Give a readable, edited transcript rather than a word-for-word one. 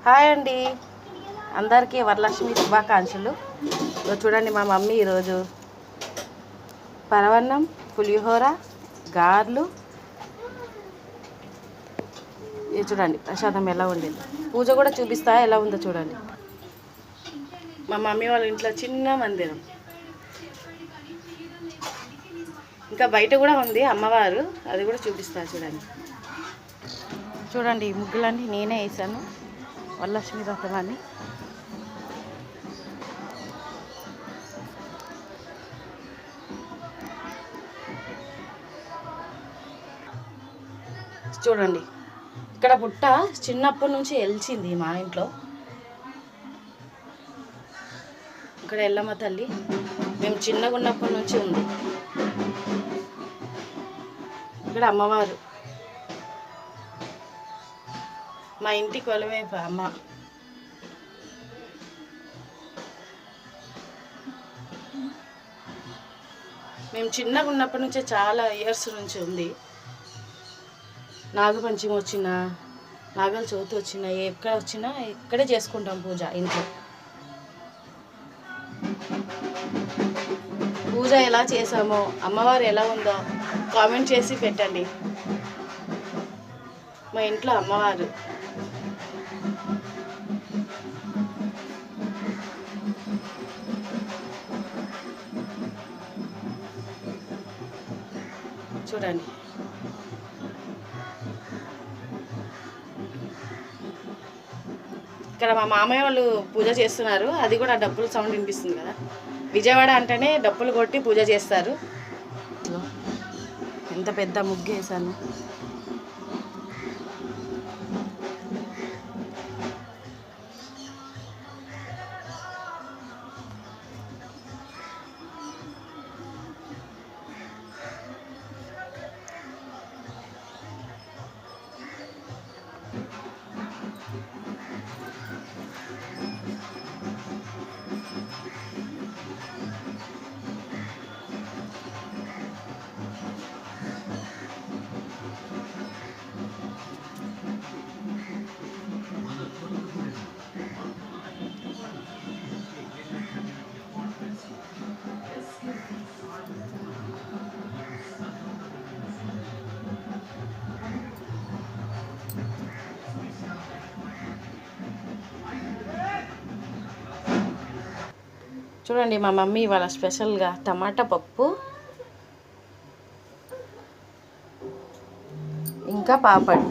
Hi అండి, అందరికీ వరలక్ష్మి శుభాకాంక్షలు. చూడండి మా మమ్మీ ఈరోజు పరవన్నం, పులిహోర, గారెలు, ఇది చూడండి ప్రసాదం ఎలా ఉండింది. పూజ కూడా చూపిస్తా ఎలా ఉందో చూడండి. మా మమ్మీ వాళ్ళ ఇంట్లో చిన్న మందిరం, ఇంకా బయట కూడా ఉంది అమ్మవారు, అది కూడా చూపిస్తా చూడండి. చూడండి ఈ ముగ్గులన్నీ నేనే వేసాను వరలక్ష్మి వ్రతమాన్ని. చూడండి ఇక్కడ పుట్ట చిన్నప్పటి నుంచి వెలిచింది మా ఇంట్లో. ఇక్కడ ఎల్లమ్మ తల్లి మేము చిన్నగా ఉన్నప్పటి నుంచి ఉంది. ఇక్కడ అమ్మవారు మా ఇంటి కొలువే అమ్మ. మేము చిన్నగా ఉన్నప్పటి నుంచే చాలా ఇయర్స్ నుంచి ఉంది. నాగపంచమి వచ్చినా, నాగల చవితి వచ్చినా, ఎక్కడ వచ్చినా ఇక్కడే చేసుకుంటాం పూజ ఇంట్లో. పూజ ఎలా చేసామో, అమ్మవారు ఎలా ఉందో కామెంట్ చేసి పెట్టండి. మా ఇంట్లో అమ్మవారు చూడండి. ఇక్కడ మా మామయ్య వాళ్ళు పూజ చేస్తున్నారు, అది కూడా డప్పుల సౌండ్ వినిపిస్తుంది కదా. విజయవాడ అంటేనే డప్పులు కొట్టి పూజ చేస్తారు. ఎంత పెద్ద ముగ్గు వేసాను. చూడండి మా మమ్మీ ఇవాళ స్పెషల్గా టమాటా పప్పు ఇంకా పాపడ్.